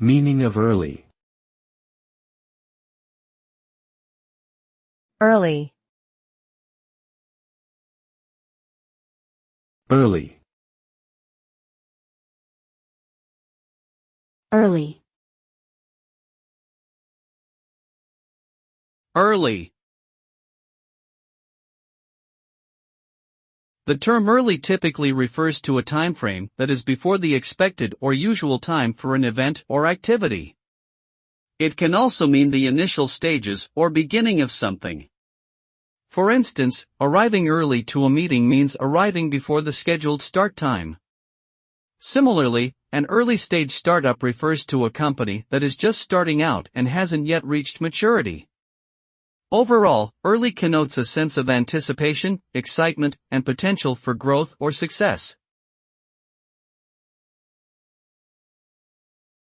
Meaning of early. Early. Early. Early. Early. The term early typically refers to a time frame that is before the expected or usual time for an event or activity. It can also mean the initial stages or beginning of something. For instance, arriving early to a meeting means arriving before the scheduled start time. Similarly, an early-stage startup refers to a company that is just starting out and hasn't yet reached maturity. Overall, early connotes a sense of anticipation, excitement, and potential for growth or success.